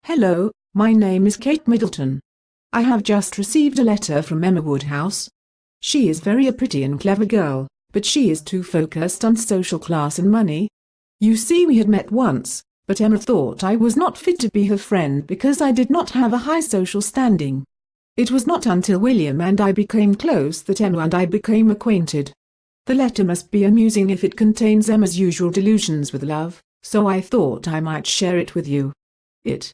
Hello, my name is Kate Middleton. I have just received a letter from Emma Woodhouse. She is very a pretty and clever girl, but she is too focused on social class and money. You see, we had met once, but Emma thought I was not fit to be her friend because I did not have a high social standing. It was not until William and I became close that Emma and I became acquainted. The letter must be amusing if it contains Emma's usual delusions with love, so I thought I might share it with you. It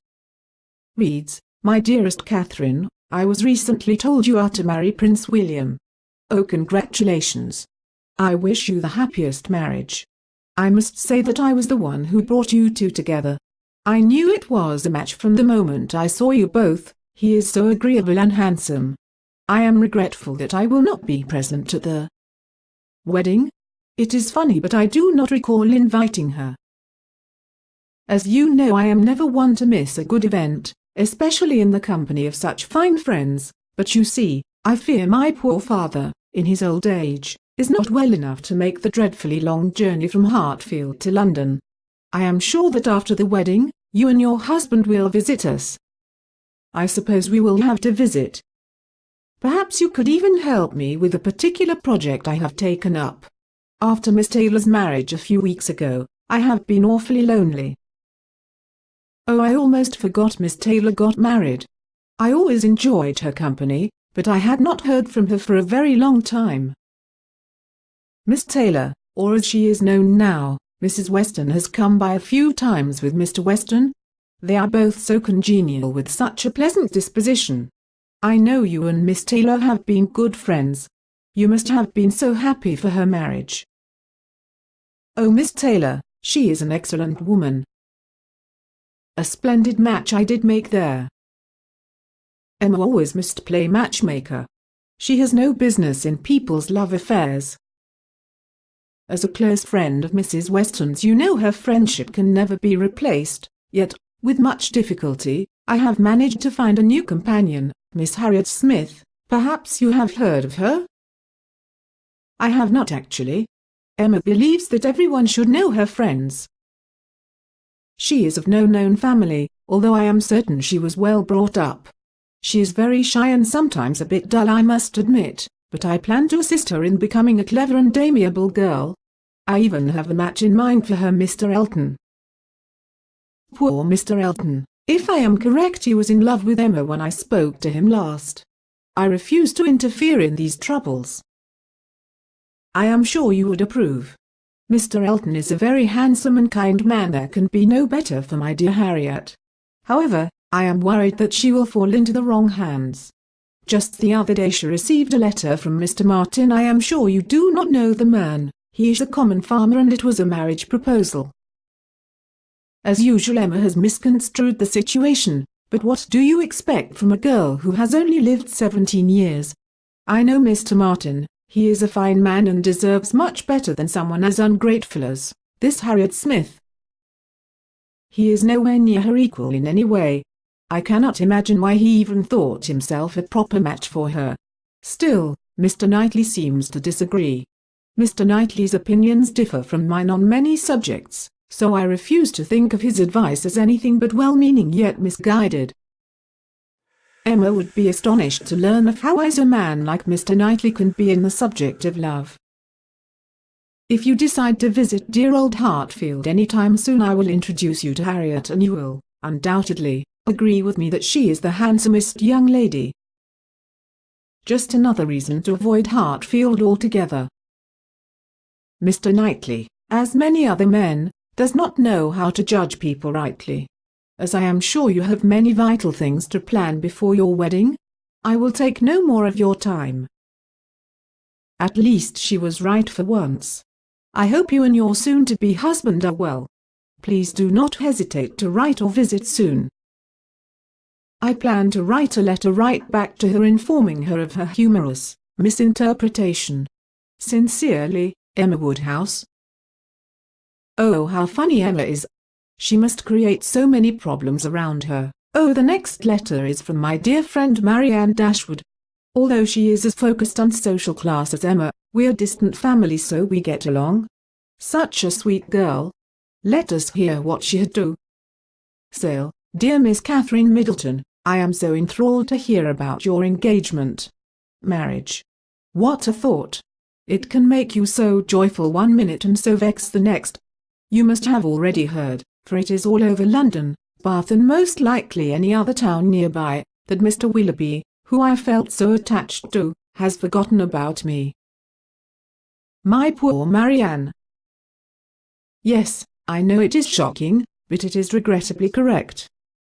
reads, "My dearest Catherine, I was recently told you are to marry Prince William. Oh, congratulations. I wish you the happiest marriage. I must say that I was the one who brought you two together. I knew it was a match from the moment I saw you both. He is so agreeable and handsome. I am regretful that I will not be present at the wedding. It is funny, but I do not recall inviting her. As you know, I am never one to miss a good event, especially in the company of such fine friends, but you see, I fear my poor father, in his old age, is not well enough to make the dreadfully long journey from Hartfield to London. I am sure that after the wedding, you and your husband will visit us. I suppose we will have to visit. Perhaps you could even help me with a particular project I have taken up. After Miss Taylor's marriage a few weeks ago, I have been awfully lonely. Oh, I almost forgot Miss Taylor got married. I always enjoyed her company, but I had not heard from her for a very long time. Miss Taylor, or as she is known now, Mrs. Weston, has come by a few times with Mr. Weston. They are both so congenial with such a pleasant disposition. I know you and Miss Taylor have been good friends. You must have been so happy for her marriage. Oh, Miss Taylor, she is an excellent woman. A splendid match I did make there. Emma always must play matchmaker. She has no business in people's love affairs. As a close friend of Mrs. Weston's, you know her friendship can never be replaced, yet, with much difficulty, I have managed to find a new companion, Miss Harriet Smith. Perhaps you have heard of her? I have not actually. Emma believes that everyone should know her friends. She is of no known family, although I am certain she was well brought up. She is very shy and sometimes a bit dull, I must admit, but I plan to assist her in becoming a clever and amiable girl. I even have a match in mind for her, Mr. Elton. Poor Mr. Elton. If I am correct, he was in love with Emma when I spoke to him last. I refuse to interfere in these troubles. I am sure you would approve. Mr. Elton is a very handsome and kind man. There can be no better for my dear Harriet. However, I am worried that she will fall into the wrong hands. Just the other day she received a letter from Mr. Martin. I am sure you do not know the man. He is a common farmer and it was a marriage proposal. As usual, Emma has misconstrued the situation, but what do you expect from a girl who has only lived 17 years? I know Mr. Martin. He is a fine man and deserves much better than someone as ungrateful as this Harriet Smith. He is nowhere near her equal in any way. I cannot imagine why he even thought himself a proper match for her. Still, Mr. Knightley seems to disagree. Mr. Knightley's opinions differ from mine on many subjects, so I refuse to think of his advice as anything but well-meaning yet misguided. Emma would be astonished to learn of how wise a man like Mr. Knightley can be in the subject of love. If you decide to visit dear old Hartfield any time soon, I will introduce you to Harriet, and you will, undoubtedly, agree with me that she is the handsomest young lady. Just another reason to avoid Hartfield altogether. Mr. Knightley, as many other men, does not know how to judge people rightly. As I am sure you have many vital things to plan before your wedding, I will take no more of your time. At least she was right for once. I hope you and your soon-to-be husband are well. Please do not hesitate to write or visit soon. I plan to write a letter right back to her informing her of her humorous misinterpretation. Sincerely, Emma Woodhouse. Oh, how funny Emma is. She must create so many problems around her. Oh, the next letter is from my dear friend Marianne Dashwood. Although she is as focused on social class as Emma, we're distant family, so we get along. Such a sweet girl. Let us hear what she had to say. Dear Miss Catherine Middleton, I am so enthralled to hear about your engagement. Marriage. What a thought! It can make you so joyful one minute and so vexed the next. You must have already heard, for it is all over London, Bath and most likely any other town nearby, that Mr. Willoughby, who I felt so attached to, has forgotten about me. My poor Marianne. Yes, I know it is shocking, but it is regrettably correct.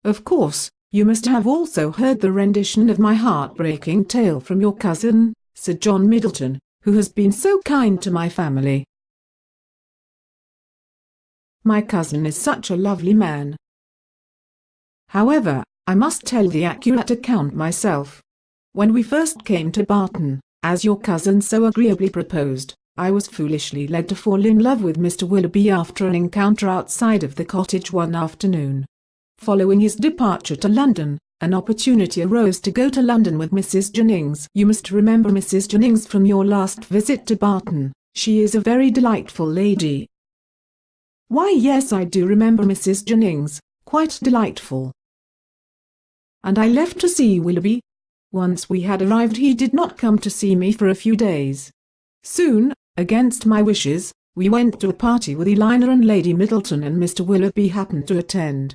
Of course, you must have also heard the rendition of my heartbreaking tale from your cousin, Sir John Middleton, who has been so kind to my family. My cousin is such a lovely man. However, I must tell the accurate account myself. When we first came to Barton, as your cousin so agreeably proposed, I was foolishly led to fall in love with Mr. Willoughby after an encounter outside of the cottage one afternoon. Following his departure to London, an opportunity arose to go to London with Mrs. Jennings. You must remember Mrs. Jennings from your last visit to Barton. She is a very delightful lady. Why, yes, I do remember Mrs. Jennings, quite delightful. And I left to see Willoughby. Once we had arrived, he did not come to see me for a few days. Soon, against my wishes, we went to a party with Elina and Lady Middleton, and Mr. Willoughby happened to attend.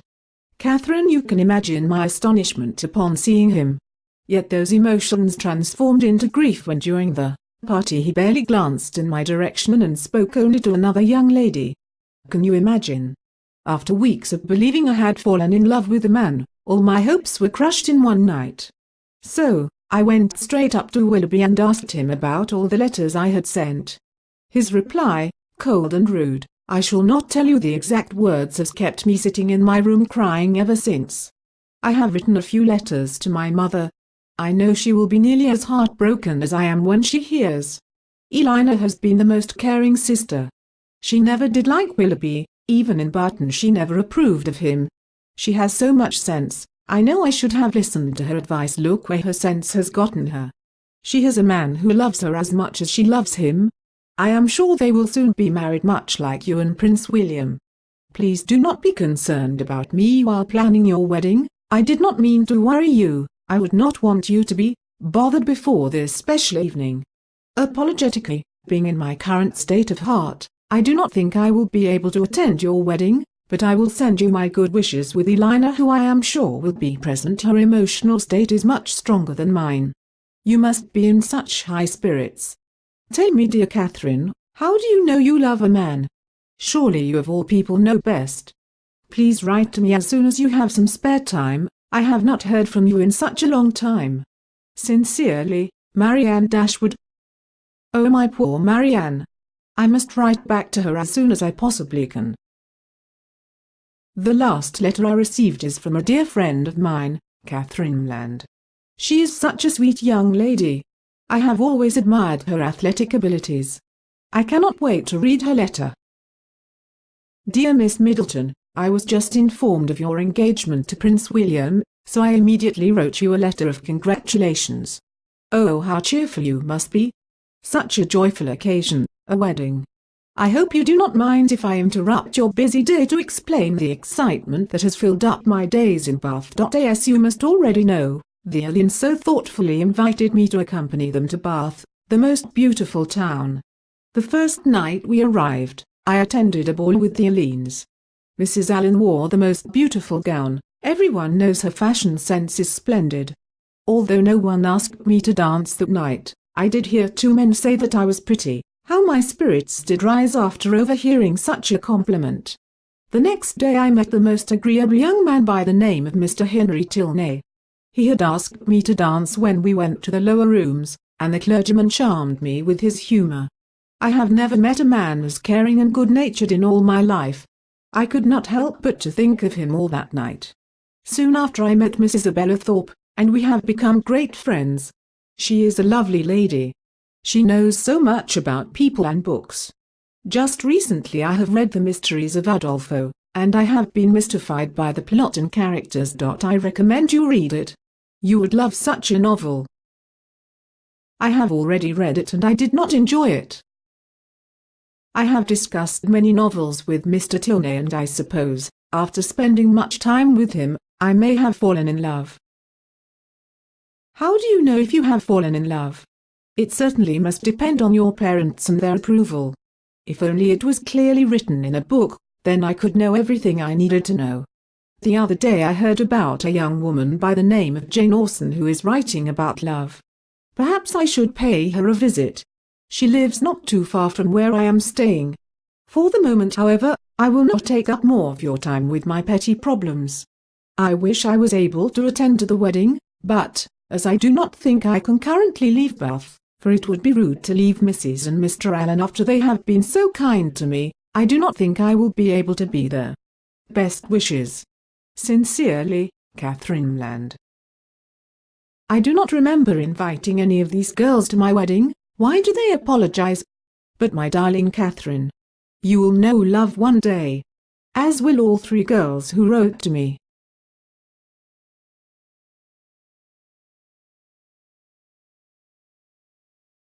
Catherine, you can imagine my astonishment upon seeing him. Yet those emotions transformed into grief when during the party he barely glanced in my direction and spoke only to another young lady. Can you imagine? After weeks of believing I had fallen in love with a man, all my hopes were crushed in one night. So, I went straight up to Willoughby and asked him about all the letters I had sent. His reply, cold and rude, I shall not tell you the exact words, has kept me sitting in my room crying ever since. I have written a few letters to my mother. I know she will be nearly as heartbroken as I am when she hears. Elina has been the most caring sister. She never did like Willoughby, even in Barton she never approved of him. She has so much sense. I know I should have listened to her advice. Look where her sense has gotten her. She has a man who loves her as much as she loves him. I am sure they will soon be married, much like you and Prince William. Please do not be concerned about me while planning your wedding. I did not mean to worry you. I would not want you to be bothered before this special evening. Apologetically, being in my current state of heart, I do not think I will be able to attend your wedding, but I will send you my good wishes with Elina, who I am sure will be present. Her emotional state is much stronger than mine. You must be in such high spirits. Tell me, dear Catherine, how do you know you love a man? Surely you of all people know best. Please write to me as soon as you have some spare time. I have not heard from you in such a long time. Sincerely, Marianne Dashwood. Oh, my poor Marianne. I must write back to her as soon as I possibly can. The last letter I received is from a dear friend of mine, Catherine Land. She is such a sweet young lady. I have always admired her athletic abilities. I cannot wait to read her letter. Dear Miss Middleton, I was just informed of your engagement to Prince William, so I immediately wrote you a letter of congratulations. Oh, how cheerful you must be. Such a joyful occasion, a wedding. I hope you do not mind if I interrupt your busy day to explain the excitement that has filled up my days in Bath. As you must already know, the Allens so thoughtfully invited me to accompany them to Bath, the most beautiful town. The first night we arrived, I attended a ball with the Allens. Mrs. Allen wore the most beautiful gown. Everyone knows her fashion sense is splendid. Although no one asked me to dance that night, I did hear two men say that I was pretty. How my spirits did rise after overhearing such a compliment. The next day I met the most agreeable young man by the name of Mr. Henry Tilney. He had asked me to dance when we went to the lower rooms, and the clergyman charmed me with his humour. I have never met a man as caring and good-natured in all my life. I could not help but to think of him all that night. Soon after I met Miss Isabella Thorpe, and we have become great friends. She is a lovely lady. She knows so much about people and books. Just recently I have read The Mysteries of Udolpho, and I have been mystified by the plot and characters. I recommend you read it. You would love such a novel. I have already read it and I did not enjoy it. I have discussed many novels with Mr. Tilney, and I suppose, after spending much time with him, I may have fallen in love. How do you know if you have fallen in love? It certainly must depend on your parents and their approval. If only it was clearly written in a book, then I could know everything I needed to know. The other day I heard about a young woman by the name of Jane Austen who is writing about love. Perhaps I should pay her a visit. She lives not too far from where I am staying. For the moment, however, I will not take up more of your time with my petty problems. I wish I was able to attend to the wedding, but, as I do not think I can currently leave Bath, for it would be rude to leave Mrs. and Mr. Allen after they have been so kind to me, I do not think I will be able to be there. Best wishes. Sincerely, Catherine Land. I do not remember inviting any of these girls to my wedding. Why do they apologize? But my darling Catherine, you will know love one day. As will all 3 girls who wrote to me.